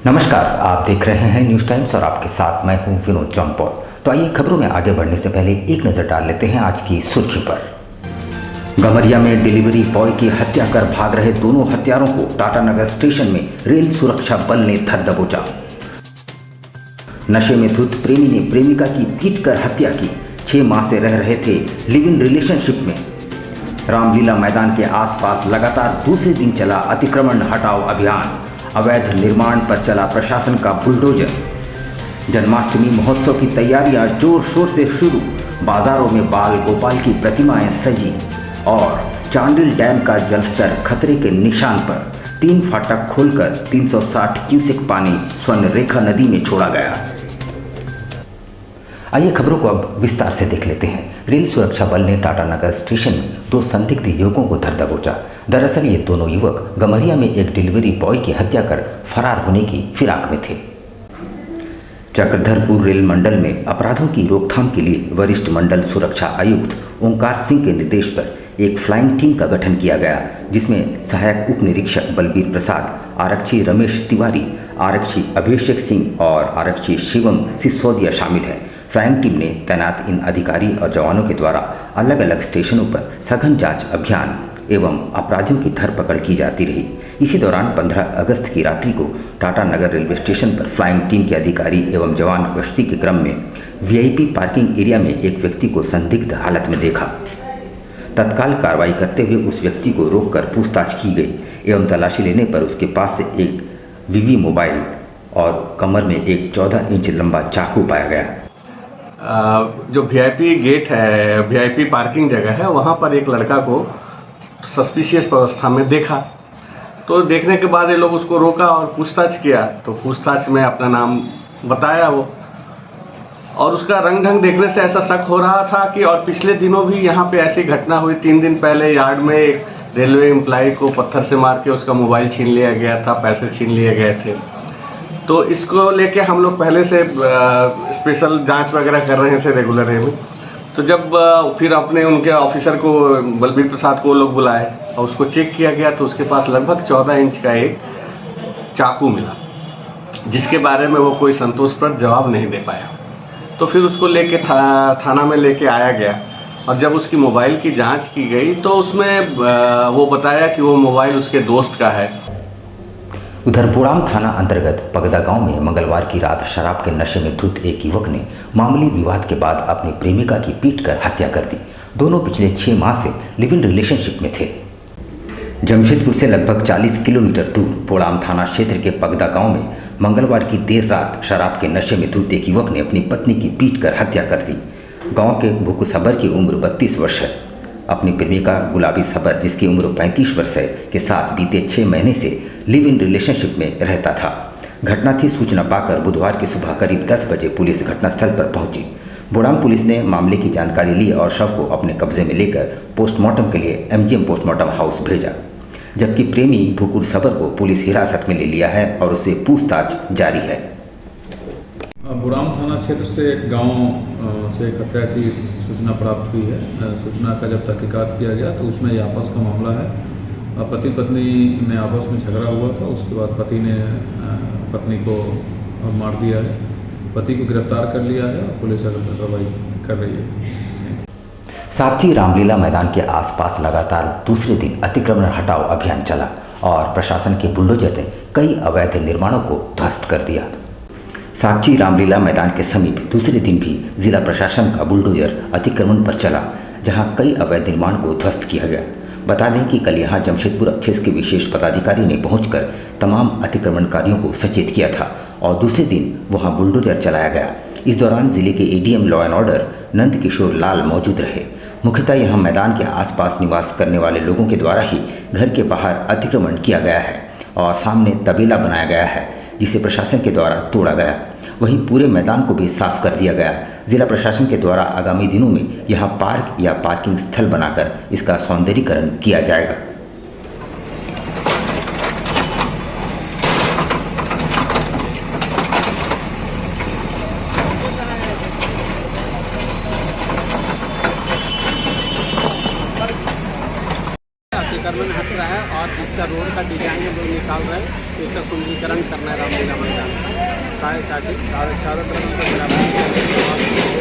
नमस्कार, आप देख रहे हैं न्यूज़ टाइम्स और आपके साथ मैं हूं विनोद जौनपुर। तो आइए खबरों में आगे बढ़ने से पहले एक नज़र डाल लेते हैं आज की सुर्खी पर। गमरिया में डिलीवरी बॉय की हत्या कर भाग रहे दोनों हत्यारों को टाटानगर स्टेशन में रेल सुरक्षा बल ने धर दबोचा। नशे में धुत प्रेमी ने प्रेमिका की पीट कर हत्या की। 6 माह से रह रहे थे लिव इन रिलेशनशिप में। रामलीला मैदान के आसपास लगातार दूसरे दिन चला अतिक्रमण हटाओ अभियान। अवैध निर्माण पर चला प्रशासन का बुलडोजर। जन्माष्टमी महोत्सव की तैयारियां जोर शोर से शुरू। बाजारों में बाल गोपाल की प्रतिमाएं सजी और चांडिल डैम का जलस्तर खतरे के निशान पर। 3 फाटक खोलकर 360 क्यूसेक पानी स्वर्ण रेखा नदी में छोड़ा गया। आइए खबरों को अब विस्तार से देख लेते हैं। रेल सुरक्षा बल ने टाटानगर स्टेशन में 2 संदिग्ध युवकों को धर दबोचा। दरअसल ये दोनों युवक गमरिया में एक डिलीवरी बॉय की हत्या कर फरार होने की फिराक में थे। चक्रधरपुर रेल मंडल में अपराधों की रोकथाम के लिए वरिष्ठ मंडल सुरक्षा आयुक्त ओंकार सिंह के निर्देश पर एक फ्लाइंग टीम का गठन किया गया, जिसमें सहायक उप निरीक्षक बलबीर प्रसाद, आरक्षी रमेश तिवारी, आरक्षी अभिषेक सिंह और आरक्षी शिवम सिसोदिया शामिल हैं। फ्लाइंग टीम ने तैनात इन अधिकारी और जवानों के द्वारा अलग अलग स्टेशनों पर सघन जांच अभियान एवं अपराधियों की धरपकड़ की जाती रही। इसी दौरान 15 अगस्त की रात्रि को टाटानगर रेलवे स्टेशन पर फ्लाइंग टीम के अधिकारी एवं जवान गश्ती के क्रम में वीआईपी पार्किंग एरिया में एक व्यक्ति को संदिग्ध हालत में देखा। तत्काल कार्रवाई करते हुए उस व्यक्ति को रोककर पूछताछ की गई एवं तलाशी लेने पर उसके पास से एक वीवी मोबाइल और कमर में एक 14 इंच लंबा चाकू पाया गया। जो वीआईपी गेट है, वीआईपी पार्किंग जगह है, वहाँ पर एक लड़का को सस्पिशियस अवस्था में देखा। तो देखने के बाद ये लोग उसको रोका और पूछताछ किया। तो पूछताछ में अपना नाम बताया वो, और उसका रंग ढंग देखने से ऐसा शक हो रहा था कि और पिछले दिनों भी यहाँ पे ऐसी घटना हुई। 3 दिन पहले यार्ड में एक रेलवे एम्प्लॉय को पत्थर से मार के उसका मोबाइल छीन लिया गया था, पैसे छीन लिए गए थे। तो इसको लेके हम लोग पहले से स्पेशल जांच वगैरह कर रहे थे रेगुलर में। तो जब फिर अपने उनके ऑफिसर को बलबीर प्रसाद को लोग बुलाए और उसको चेक किया गया, तो उसके पास लगभग 14 इंच का एक चाकू मिला, जिसके बारे में वो कोई संतोषप्रद जवाब नहीं दे पाया। तो फिर उसको लेके थाना में लेके आया गया और जब उसकी मोबाइल की जांच की गई तो उसमें वो बताया कि वो मोबाइल उसके दोस्त का है। उधर बोड़ाम थाना अंतर्गत पगदा गांव में मंगलवार की रात शराब के नशे में धुत एक युवक ने मामूली विवाद के बाद अपनी प्रेमिका की पीटकर हत्या कर दी। दोनों पिछले 6 माह से लिव इन रिलेशनशिप में थे। जमशेदपुर से लगभग 40 किलोमीटर दूर बोड़ाम थाना क्षेत्र के पगदा गांव में मंगलवार की देर रात शराब के नशे में धुत एक युवक ने अपनी पत्नी की पीटकर हत्या कर दी। गाँव के भुकू सबर की उम्र 32 वर्ष है। अपनी प्रेमिका गुलाबी सबर, जिसकी उम्र 35 वर्ष है, के साथ बीते 6 महीने से लिव इन रिलेशनशिप में रहता था। घटना की सूचना पाकर बुधवार की सुबह करीब 10 बजे पुलिस घटनास्थल पर पहुंची। बोड़ाम पुलिस ने मामले की जानकारी ली और शव को अपने कब्जे में लेकर पोस्टमार्टम के लिए एमजीएम पोस्टमार्टम हाउस भेजा, जबकि प्रेमी भुकुर सबर को पुलिस हिरासत में ले लिया है और उससे पूछताछ जारी है। बोड़ाम थाना क्षेत्र से एक गाँव से एक हत्या की सूचना प्राप्त हुई है। सूचना का जब तहकीकात किया गया तो उसमें ये आपस का मामला है। पति पत्नी में आपस में झगड़ा हुआ था। उसके बाद पति ने पत्नी को मार दिया है। पति को गिरफ्तार कर लिया है और पुलिस कार्रवाई कर रही है। साक्षी रामलीला मैदान के आसपास लगातार दूसरे दिन अतिक्रमण हटाओ अभियान चला और प्रशासन के बुलडोजर ने कई अवैध निर्माणों को ध्वस्त कर दिया। साक्षी रामलीला मैदान के समीप दूसरे दिन भी जिला प्रशासन का बुलडोजर अतिक्रमण पर चला, जहां कई अवैध निर्माण को ध्वस्त किया गया। बता दें कि कल यहां जमशेदपुर एक्सेस के विशेष पदाधिकारी ने पहुंचकर तमाम अतिक्रमणकारियों को सचेत किया था और दूसरे दिन वहां बुलडोजर चलाया गया। इस दौरान जिले के ADM law and order Nand Kishore Lal मौजूद रहे। मुख्यतः यहां मैदान के आसपास निवास करने वाले लोगों के द्वारा ही घर के बाहर अतिक्रमण किया गया है और सामने तबेला बनाया गया है, जिसे प्रशासन के द्वारा तोड़ा गया। वहीं पूरे मैदान को भी साफ कर दिया गया। जिला प्रशासन के द्वारा आगामी दिनों में यहां पार्क या पार्किंग स्थल बनाकर इसका सौंदर्यीकरण किया जाएगा। अतिक्रमण हट रहा है और इसका रोड का डिजाइन हम लोग निकाल रहे हैं, तो इसका सुंदरीकरण करना है रामलीला मैदान का। चारों तरफ को बराबर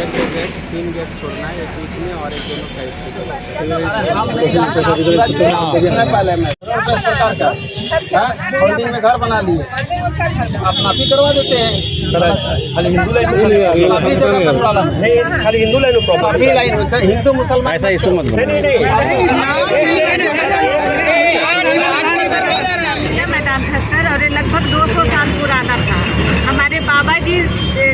एक दो गेट 3 गेट छोड़ना है, एक बीच में और एक दोनों साइड होल्डिंग में घर बना लिए, आप माफी करवा देते हैं। खाली हिंदू लाइन हिंदू मुसलमान ऐसा इशू मत मैदान था सर, और ये लगभग 200 साल पुराना था। हमारे बाबा जी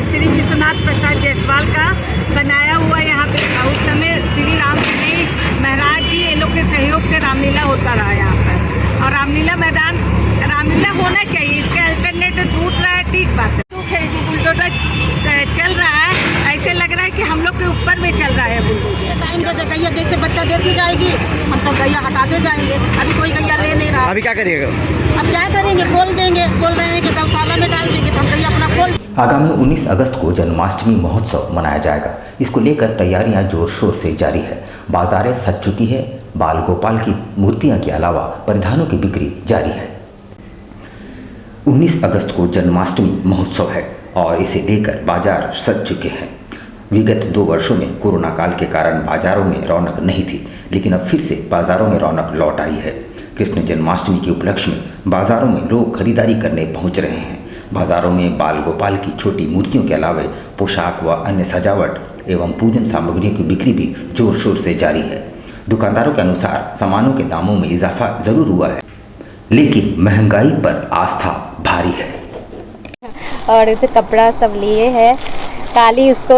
श्री विश्वनाथ प्रसाद जायसवाल का बनाया हुआ यहाँ पे था। उस समय श्री राम जी महाराज जी ये लोग के सहयोग से रामलीला होता रहा यहाँ पर। और रामलीला मैदान रामलीला होना चाहिए, इसके अल्टरनेटिव टूट रहा है, ठीक बात है। तो बुलडोजर चल रहा है, ऐसे लग रहा है कि हम लोग के ऊपर में चल रहा है बुलडोजर। टाइम दे गैया जैसे बच्चा देती जाएगी, हम सब गैया हटाते जाएंगे। अभी कोई गैया ले नहीं रहा। अभी क्या करिएगा? अब क्या करेंगे? बोल देंगे, बोल रहे हैं कि गौशाला में डाल देंगे, तो हम गैया अपना खोल। आगामी 19 अगस्त को जन्माष्टमी महोत्सव मनाया जाएगा। इसको लेकर तैयारियां जोर शोर से जारी है। बाजारें सज चुकी है। बाल गोपाल की मूर्तियां के अलावा परिधानों की बिक्री जारी है। 19 अगस्त को जन्माष्टमी महोत्सव है और इसे लेकर बाजार सज चुके हैं। विगत 2 वर्षों में कोरोना काल के कारण बाजारों में रौनक नहीं थी, लेकिन अब फिर से बाजारों में रौनक लौट आई है। कृष्ण जन्माष्टमी के उपलक्ष्य में बाजारों में लोग खरीदारी करने पहुंच रहे हैं। बाजारों में बाल गोपाल की छोटी मूर्तियों के अलावा पोशाक व अन्य सजावट एवं पूजन सामग्रियों की बिक्री भी जोर शोर से जारी है। दुकानदारों के अनुसार सामानों के दामों में इजाफा जरूर हुआ है, लेकिन महंगाई पर आस्था भारी है। और इधर कपड़ा सब लिए है। काली उसको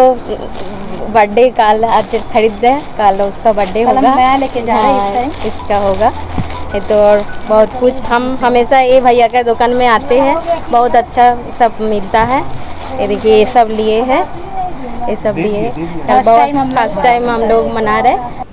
बर्थडे काल आज खरीद रहे हैं, काल उसका बर्थडे होगा, नया लेके जा रहे हैं। हाँ, इसका होगा ये तो। और बहुत कुछ हम हमेशा ये भैया के दुकान में आते हैं, बहुत अच्छा सब मिलता है। ये देखिए ये सब लिए हैं, ये सब लिए कल बहुत फर्स्ट टाइम हम लोग मना रहे।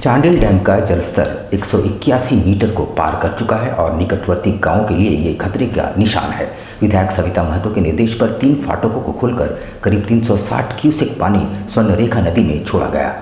चांडिल डैम का जलस्तर 181 मीटर को पार कर चुका है और निकटवर्ती गांवों के लिए ये खतरे का निशान है। विधायक सविता महतो के निर्देश पर 3 फाटकों को खोलकर करीब 360 क्यूसेक पानी स्वर्णरेखा नदी में छोड़ा गया।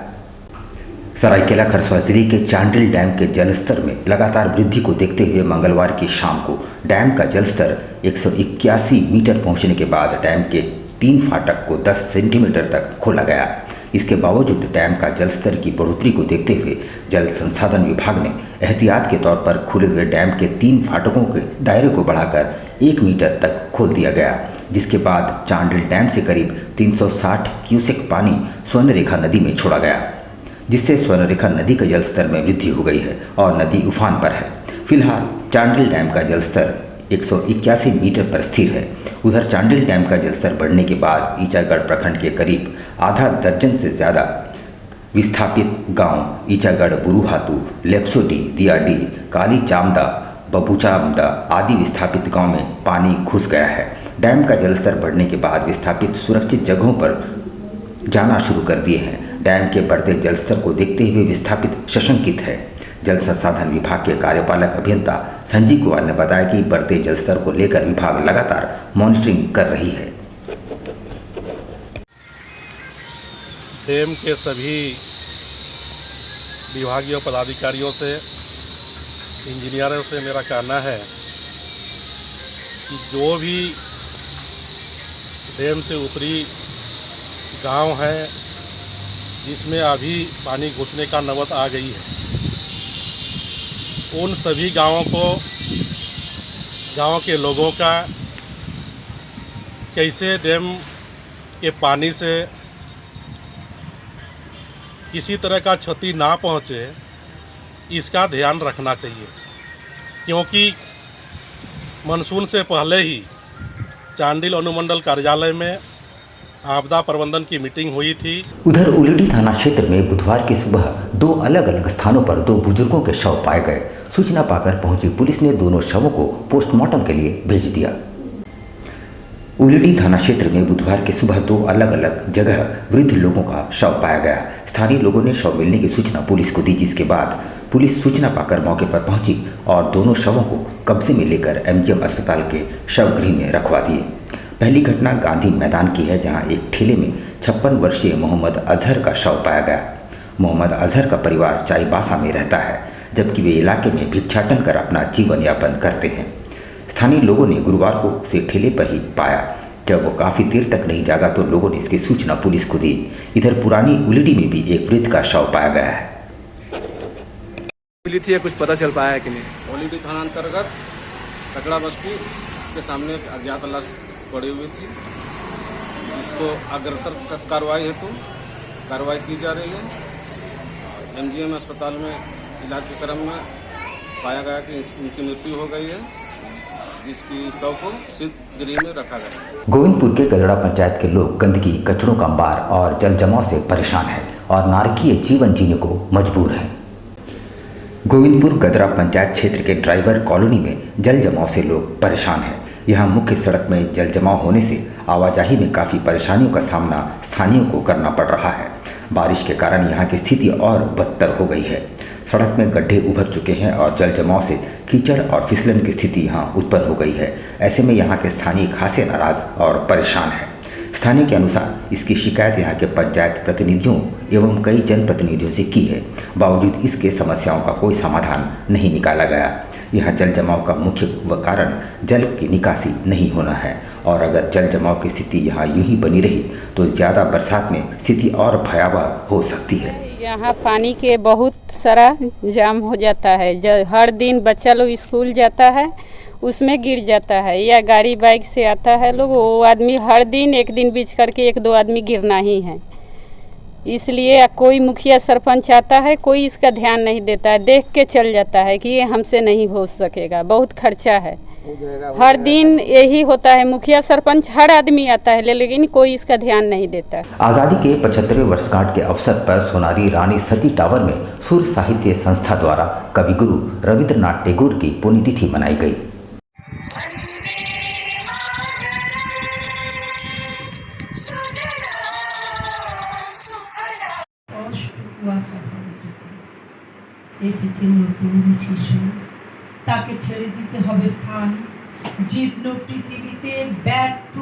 सरायकेला खरसावां जिले के चांडिल डैम के जलस्तर में लगातार वृद्धि को देखते हुए मंगलवार की शाम को डैम का जलस्तर 181 मीटर पहुंचने के बाद डैम के 3 फाटक को 10 सेंटीमीटर तक खोला गया। इसके बावजूद डैम का जलस्तर की बढ़ोतरी को देखते हुए जल संसाधन विभाग ने एहतियात के तौर पर खुले हुए डैम के 3 फाटकों के दायरे को बढ़ाकर 1 मीटर तक खोल दिया गया, जिसके बाद चांडिल डैम से करीब 360 क्यूसेक पानी स्वर्णरेखा नदी में छोड़ा गया, जिससे स्वर्णरेखा नदी के जलस्तर में वृद्धि हो गई है और नदी उफान पर है। फिलहाल चांडिल डैम का जलस्तर 181 मीटर पर स्थिर है। उधर चांडिल डैम का जलस्तर बढ़ने के बाद ईचागढ़ प्रखंड के करीब आधा दर्जन से ज़्यादा विस्थापित गांव ईचागढ़, बुरुहातू, लेप्सोडी, दियाडी, काली चामदा, बबूचामदा आदि विस्थापित गांव में पानी घुस गया है। डैम का जलस्तर बढ़ने के बाद विस्थापित सुरक्षित जगहों पर जाना शुरू कर दिए हैं। डैम के बढ़ते जलस्तर को देखते हुए विस्थापित सशंकित है। जल संसाधन विभाग के कार्यपालक अभियंता संजीव कुमार ने बताया कि बढ़ते जलस्तर को लेकर विभाग लगातार मॉनिटरिंग कर रही है। डैम के सभी विभागीय पदाधिकारियों से, इंजीनियरों से मेरा कहना है कि जो भी डैम से ऊपरी गांव है जिसमें अभी पानी घुसने का नौबत आ गई है, उन सभी गांवों को, गांव के लोगों का कैसे डैम के पानी से किसी तरह का क्षति ना पहुंचे, इसका ध्यान रखना चाहिए, क्योंकि मानसून से पहले ही चांडिल अनुमंडल कार्यालय में आपदा प्रबंधन की मीटिंग हुई थी। उधर उलडी थाना क्षेत्र में बुधवार की सुबह 2 अलग अलग स्थानों पर 2 बुजुर्गों के शव पाए गए। सूचना पाकर पहुंची पुलिस ने दोनों शवों को पोस्टमार्टम के लिए भेज दिया। उलडी थाना क्षेत्र में बुधवार की सुबह 2 अलग अलग जगह वृद्ध लोगों का शव पाया गया। स्थानीय लोगों ने शव मिलने की सूचना पुलिस को दी, जिसके बाद पुलिस सूचना पाकर मौके पर पहुंची और दोनों शवों को कब्जे में लेकर एमजीएम अस्पताल के शवगृह में रखवा दिए। पहली घटना गांधी मैदान की है, जहां एक ठेले में 56 वर्षीय मोहम्मद अजहर का शव पाया गया। मोहम्मद अजहर का परिवार चाईबासा में रहता है। जबकि वे इलाके में भिक्षाटन कर अपना जीवन यापन करते हैं। स्थानीय लोगों ने गुरुवार को उसे ठेले पर ही पाया। जब वो काफ़ी देर तक नहीं जागा तो लोगों ने इसकी सूचना पुलिस को दी। इधर पुरानी उलिडी में भी एक वृद्ध का शव पाया गया है। मिली थी, कुछ पता चल पाया है कि नहीं? ओलीडी थाना अंतर्गत कचड़ा बस्ती के सामने एक अज्ञात लाश पड़ी हुई थी। इसको अग्रतर कार्रवाई हेतु कार्रवाई की जा रही है। एमजीएम अस्पताल में इलाज के क्रम में पाया गया कि उनकी मृत्यु हो गई है, जिसकी शव को शीत गृह में रखा गया। गोविंदपुर के गदड़ा पंचायत के लोग गंदगी, कचरों का अंबार और जल जमाव से परेशान हैं और नारकीय जीवन जीने को मजबूर हैं। गोविंदपुर गदरा पंचायत क्षेत्र के ड्राइवर कॉलोनी में जल जमाव से लोग परेशान हैं। यहाँ मुख्य सड़क में जल जमाव होने से आवाजाही में काफ़ी परेशानियों का सामना स्थानीयों को करना पड़ रहा है। बारिश के कारण यहाँ की स्थिति और बदतर हो गई है। सड़क में गड्ढे उभर चुके हैं और जल जमाव से कीचड़ और फिसलन की स्थिति यहाँ उत्पन्न हो गई है। ऐसे में यहाँ के स्थानीय खासे नाराज और परेशान हैं। स्थानीय के अनुसार इसकी शिकायत यहाँ के पंचायत प्रतिनिधियों एवं कई जनप्रतिनिधियों से की है। बावजूद इसके समस्याओं का कोई समाधान नहीं निकाला गया। यहाँ जल जमाव का मुख्य कारण जल की निकासी नहीं होना है और अगर जल जमाव की स्थिति यहाँ यूं ही बनी रही तो ज़्यादा बरसात में स्थिति और भयावह हो सकती है। यहाँ पानी के बहुत सारा जाम हो जाता है। जब हर दिन बच्चा लोग स्कूल जाता है उसमें गिर जाता है, या गाड़ी बाइक से आता है लोग, वो आदमी हर दिन एक दिन बीच करके एक दो आदमी गिरना ही है। इसलिए कोई मुखिया सरपंच आता है, कोई इसका ध्यान नहीं देता है, देख के चल जाता है कि ये हमसे नहीं हो सकेगा, बहुत खर्चा है। हर दिन यही होता है, मुखिया सरपंच हर आदमी आता है लेकिन कोई इसका ध्यान नहीं देता। आज़ादी के 75वें वर्षगांठ के अवसर पर सोनारी रानी सती टावर में सूर्य साहित्य संस्था द्वारा कविगुरु रविंद्रनाथ टैगोर की पुण्यतिथि मनाई गई। এসেছে নতুন শিশু, তাকে ছেড়ে দিতে হবে স্থান। জীর্ণ পৃথিবীতে ব্যর্থ,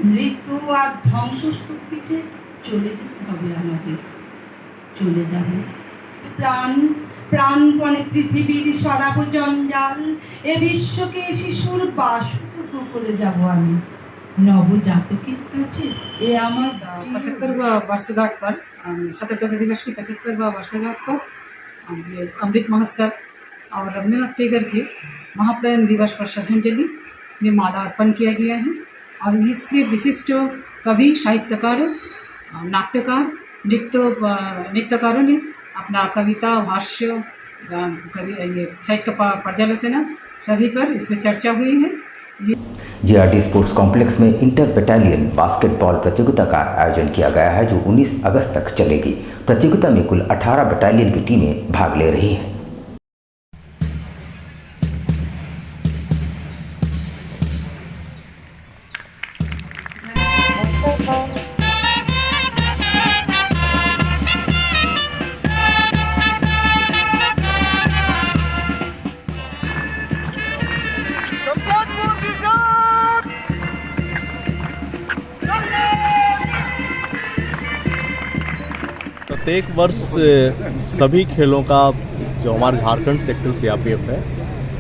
মৃত আর ধ্বংসস্তূপিতে চলে যেতে হবে আমাদের, চলে যাবে প্রাণ প্রাণপণে পৃথিবীর সরাব জঞ্জাল। এ বিশ্বকে শিশুর বাসযোগ্য করে যাব আমি नवजातकेर काछे। ये আমার 75वां वर्षगांठ पर 77वें दिवस की 75वां वर्षगांठ पर ये अमृत महोत्सव और रविंद्रनाथ टैगोर के महाप्रयाण दिवस पर श्रद्धांजलि में माला अर्पण किया गया है। और इसमें विशिष्ट कवि, साहित्यकार, नाट्यकार, नृत्यकारों ने अपना कविता, भाष्य, ये साहित्य पर्यालोचना सभी पर इसमें चर्चा हुई है। JRD स्पोर्ट्स कॉम्प्लेक्स में इंटर बटालियन बास्केटबॉल प्रतियोगिता का आयोजन किया गया है जो 19 अगस्त तक चलेगी। प्रतियोगिता में कुल 18 बटालियन की टीमें भाग ले रही हैं। प्रत्येक वर्ष सभी खेलों का जो हमारे झारखंड सेक्टर CRPF है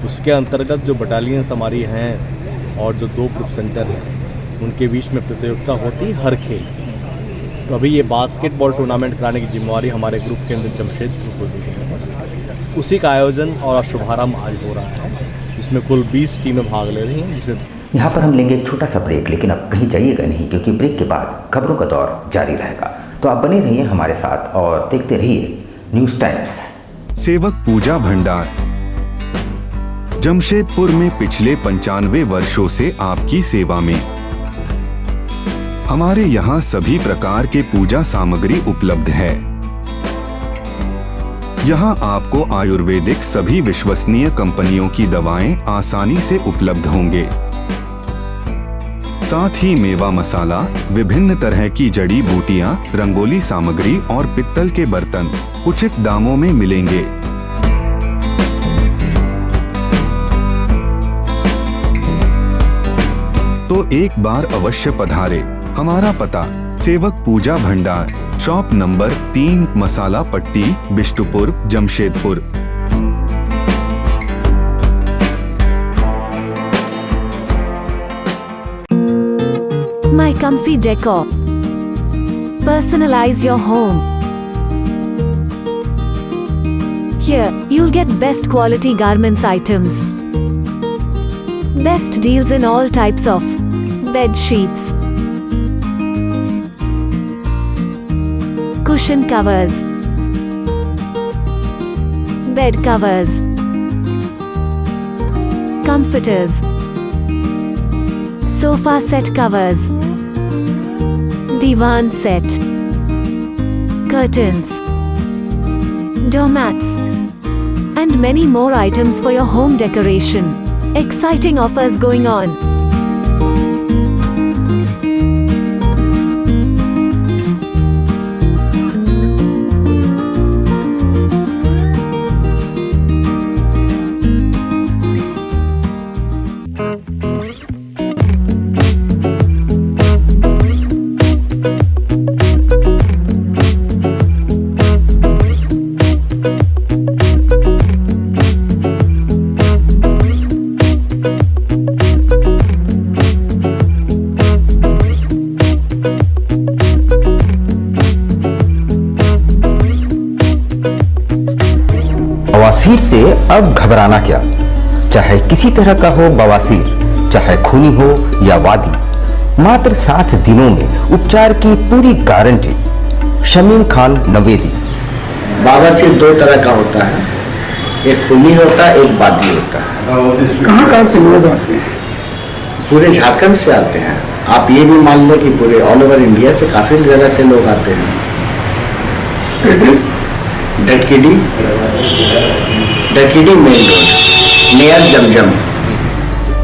उसके अंतर्गत जो बटालियंस हमारी हैं और जो 2 ग्रुप सेंटर हैं उनके बीच में प्रतियोगिता होती है हर खेल की। तो अभी ये बास्केटबॉल टूर्नामेंट कराने की जिम्मेवारी हमारे ग्रुप केंद्र जमशेदपुर को दी गई है। उसी का आयोजन और शुभारंभ आज हो रहा है, जिसमें कुल 20 टीमें भाग ले रही हैं। जिसमें यहाँ पर हम लेंगे एक छोटा सा ब्रेक, लेकिन अब कहीं जाइएगा नहीं क्योंकि ब्रेक के बाद खबरों का दौर जारी रहेगा। तो आप बने रहिए हमारे साथ और देखते रहिए न्यूज़ टाइम्स। सेवक पूजा भंडार जमशेदपुर में पिछले 95 वर्षों से आपकी सेवा में। हमारे यहाँ सभी प्रकार के पूजा सामग्री उपलब्ध है। यहाँ आपको आयुर्वेदिक सभी विश्वसनीय कंपनियों की दवाएं आसानी से उपलब्ध होंगे। साथ ही मेवा मसाला, विभिन्न तरह की जड़ी बूटियां, रंगोली सामग्री और पित्तल के बर्तन उचित दामों में मिलेंगे। तो एक बार अवश्य पधारे। हमारा पता सेवक पूजा भंडार, शॉप नंबर 3, मसाला पट्टी, Bistupur, Jamshedpur. My comfy decor. Personalize your home. Here, you'll get best quality garments items. Best deals in all types of bed sheets, cushion covers, bed covers, comforters, sofa set covers, divan set, curtains, doormats, and many more items for your home decoration. Exciting offers going on. बवासीर से अब घबराना क्या, चाहे किसी तरह का हो बवासीर, चाहे खूनी हो या वादी, मात्र 7 दिनों में उपचार की पूरी गारंटी। शमीम खान नवेदी। बवासीर 2 तरह का होता है, एक खूनी होता है, एक वादी होता है। कहाँ से लोग आते हैं? पूरे झारखंड से आते हैं। आप ये भी मान लें कि पूरे ऑल ओवर इंडिया से काफी जगह से लोग आते हैं। एड्रेस डटकीडी मेन रोड नियर जमजम।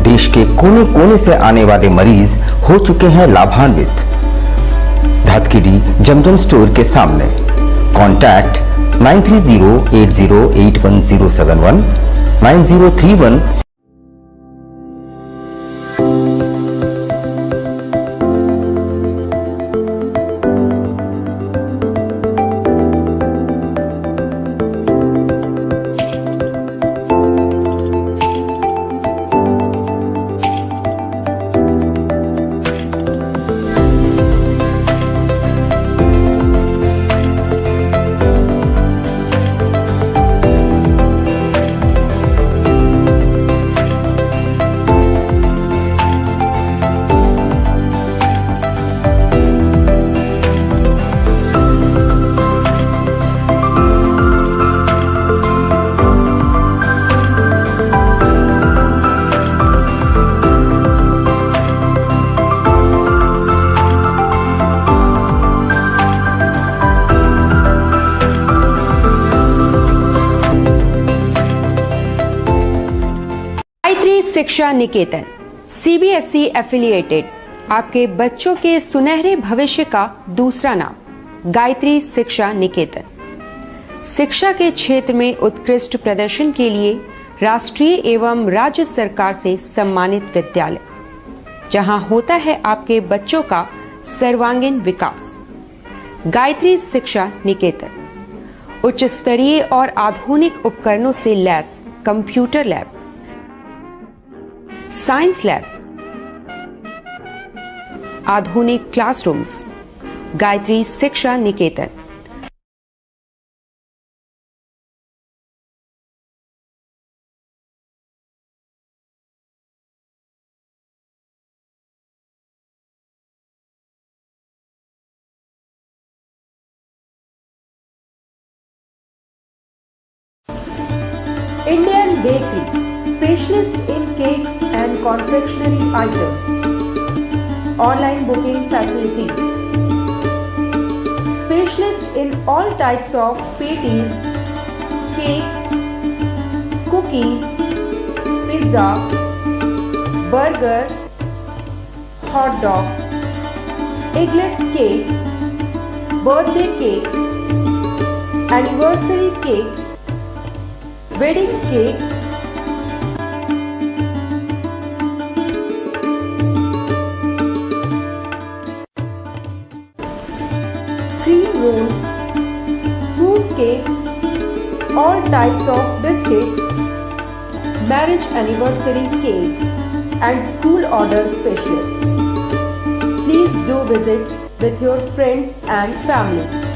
देश के कोने कोने से आने वाले मरीज हो चुके हैं लाभान्वित। धतकीडी जमजम स्टोर के सामने। कॉन्टैक्ट 9308081071 9031। शिक्षा निकेतन सीबीएसई एफिलिएटेड आपके बच्चों के सुनहरे भविष्य का दूसरा नाम गायत्री शिक्षा निकेतन। शिक्षा के क्षेत्र में उत्कृष्ट प्रदर्शन के लिए राष्ट्रीय एवं राज्य सरकार से सम्मानित विद्यालय, जहां होता है आपके बच्चों का सर्वांगीण विकास। गायत्री शिक्षा निकेतन उच्च स्तरीय और आधुनिक उपकरणों से lace computer lab, science lab, आधुनिक क्लासरूम्स। गायत्री शिक्षा निकेतन। Indian Bakery, specialist in cakes and confectionery items. Online booking facilities. Specialist in all types of patties, cakes, cookies, pizza, burger, hot dog, eggless cake, birthday cake, anniversary cakes, wedding cakes, cream rolls, fruit cakes, all types of biscuits, marriage anniversary cakes, and school order specialists. Please Please do visit with your friends and family.